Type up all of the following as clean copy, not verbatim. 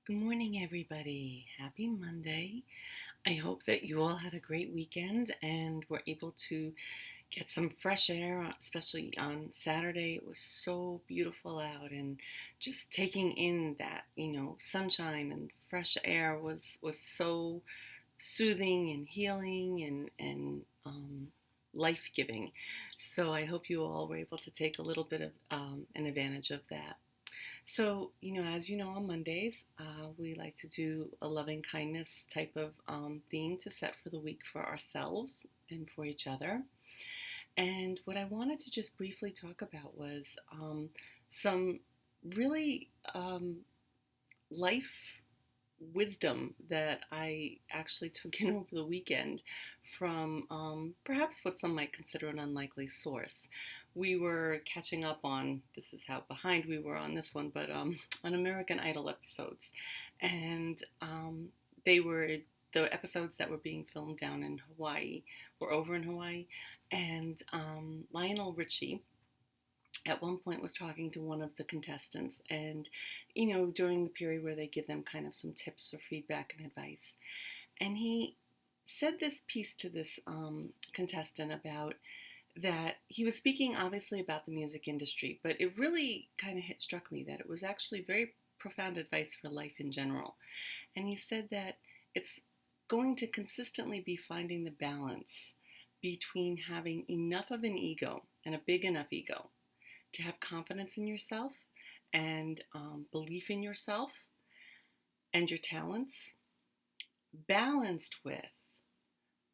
Good morning, everybody. Happy Monday. I hope that you all had a great weekend and were able to get some fresh air, especially on Saturday. It was so beautiful out, and just taking in that, sunshine and fresh air was so soothing and healing and life giving. So I hope you all were able to take a little bit of an advantage of that. So, as you know, on Mondays, we like to do a loving kindness type of theme to set for the week for ourselves and for each other. And what I wanted to just briefly talk about was some really life wisdom that I actually took in over the weekend from perhaps what some might consider an unlikely source. We were catching up on, this is how behind we were on this one, but on American Idol episodes. And they were the episodes that were being filmed down in Hawaii, were over in Hawaii. And Lionel Richie at one point was talking to one of the contestants, and during the period where they give them kind of some tips or feedback and advice, and he said this piece to this contestant about that he was speaking obviously about the music industry, but it really kind of struck me that it was actually very profound advice for life in general. And he said that it's going to consistently be finding the balance between having enough of an ego and a big enough ego to have confidence in yourself and belief in yourself and your talents, balanced with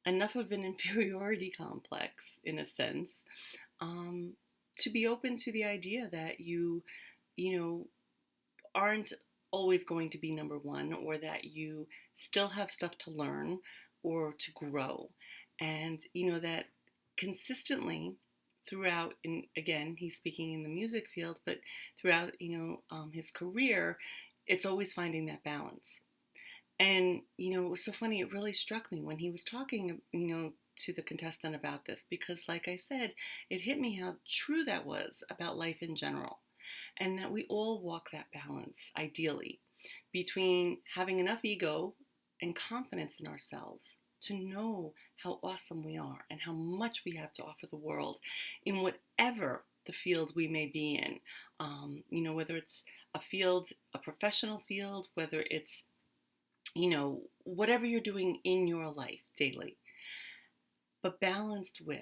enough of an inferiority complex, in a sense, um, to be open to the idea that you know, aren't always going to be number one, or that you still have stuff to learn or to grow. And, that consistently throughout, and again, he's speaking in the music field, but throughout, his career, it's always finding that balance. And, it was so funny. It really struck me when he was talking, to the contestant about this, because, like I said, it hit me how true that was about life in general. And that we all walk that balance, ideally, between having enough ego and confidence in ourselves to know how awesome we are and how much we have to offer the world in whatever the field we may be in. Whether it's a field, a professional field, whether it's, whatever you're doing in your life daily, but balanced with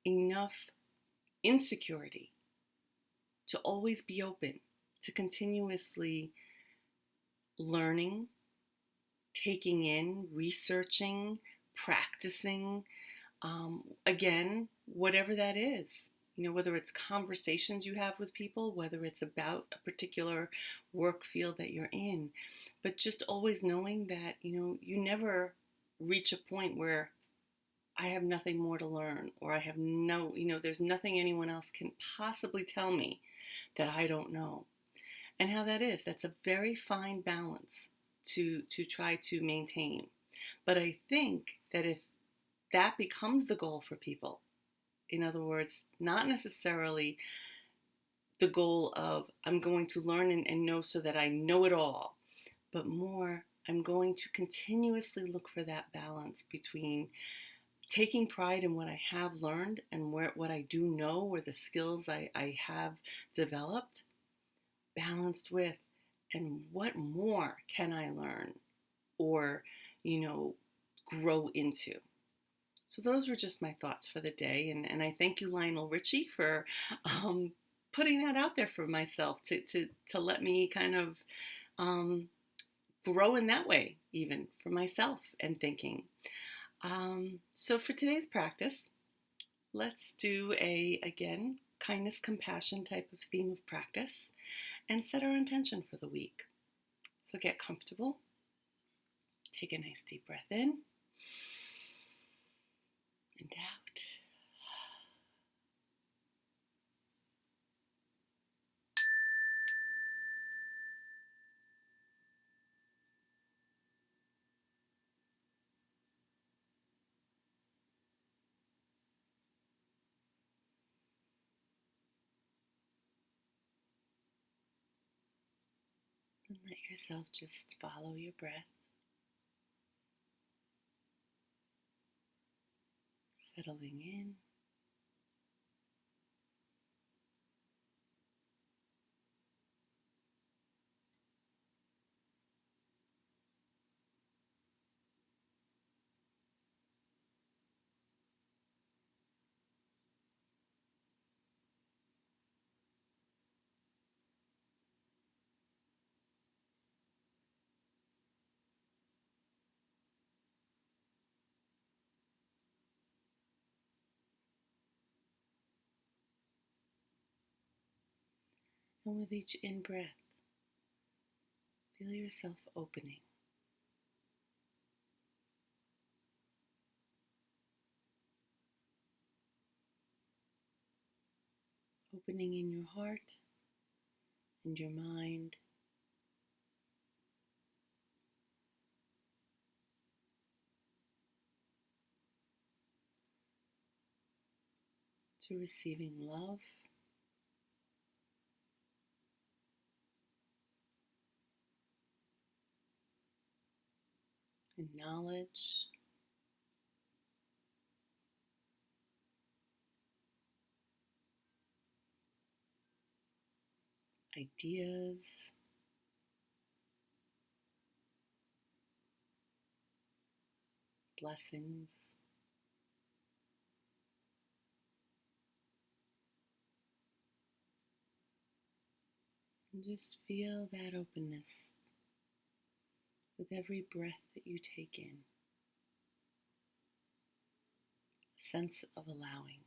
enough insecurity to always be open, to continuously learning, taking in, researching, practicing, again, whatever that is. Whether it's conversations you have with people, whether it's about a particular work field that you're in, but just always knowing that, you never reach a point where I have nothing more to learn, or I have there's nothing anyone else can possibly tell me that I don't know. And how that is, that's a very fine balance to try to maintain. But I think that if that becomes the goal for people, in other words, not necessarily the goal of I'm going to learn and know so that I know it all, but more I'm going to continuously look for that balance between taking pride in what I have learned and what I do know, or the skills I have developed, balanced with, and what more can I learn or, grow into. So those were just my thoughts for the day. And I thank you, Lionel Richie, for putting that out there for myself to let me kind of grow in that way, even for myself and thinking. So for today's practice, let's do again, kindness, compassion type of theme of practice, and set our intention for the week. So get comfortable. Take a nice deep breath in and out. And Let yourself just follow your breath, settling in. And with each in-breath, feel yourself opening. Opening in your heart and your mind, to receiving love and knowledge, ideas, blessings. And just feel that openness with every breath that you take in, a sense of allowing.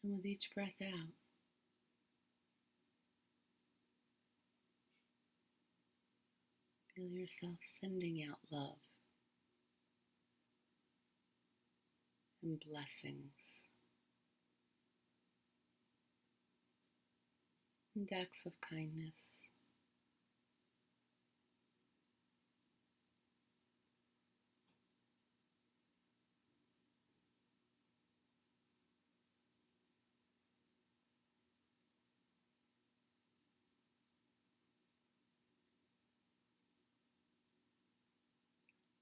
And with each breath out, feel yourself sending out love and blessings and acts of kindness.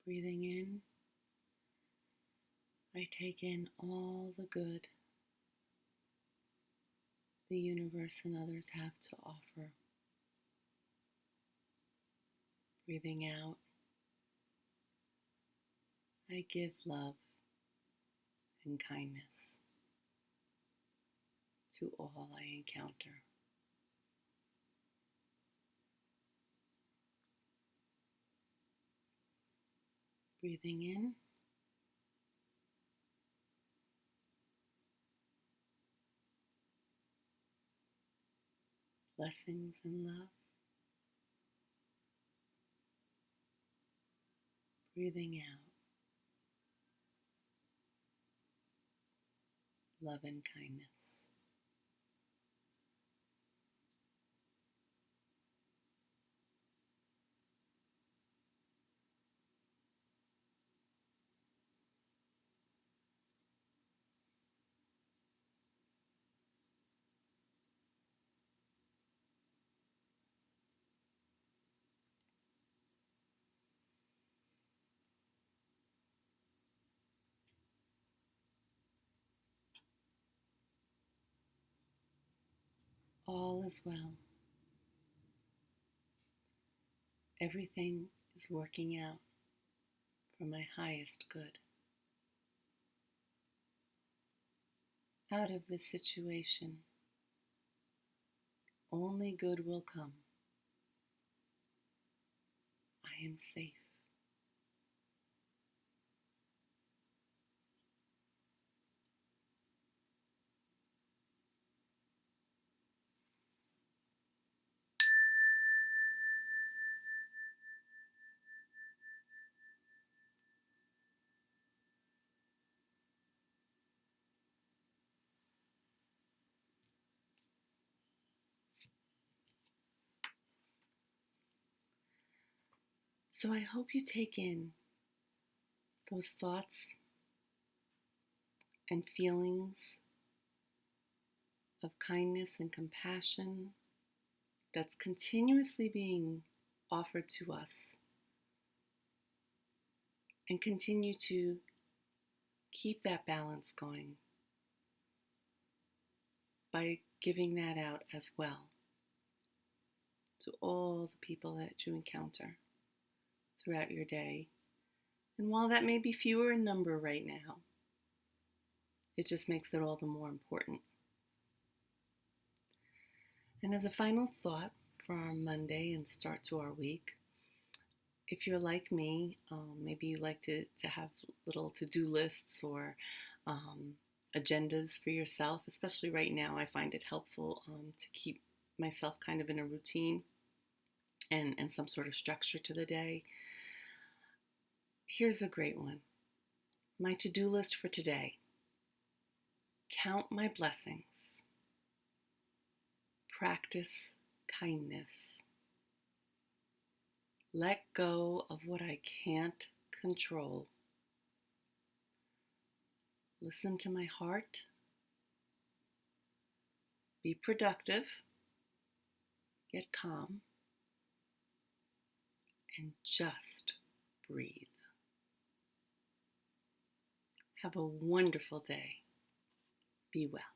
Breathing in, I take in all the good the universe and others have to offer. Breathing out, I give love and kindness to all I encounter. Breathing in, blessings and love. Breathing out, love and kindness. All is well. Everything is working out for my highest good. Out of this situation, only good will come. I am safe. So I hope you take in those thoughts and feelings of kindness and compassion that's continuously being offered to us, and continue to keep that balance going by giving that out as well to all the people that you encounter throughout your day. And while that may be fewer in number right now, it just makes it all the more important. And as a final thought for our Monday and start to our week, if you're like me, maybe you like to have little to-do lists or agendas for yourself, especially right now. I find it helpful to keep myself kind of in a routine and some sort of structure to the day. Here's a great one. My to-do list for today: count my blessings, practice kindness, let go of what I can't control, listen to my heart, be productive, get calm, and just breathe. Have a wonderful day. Be well.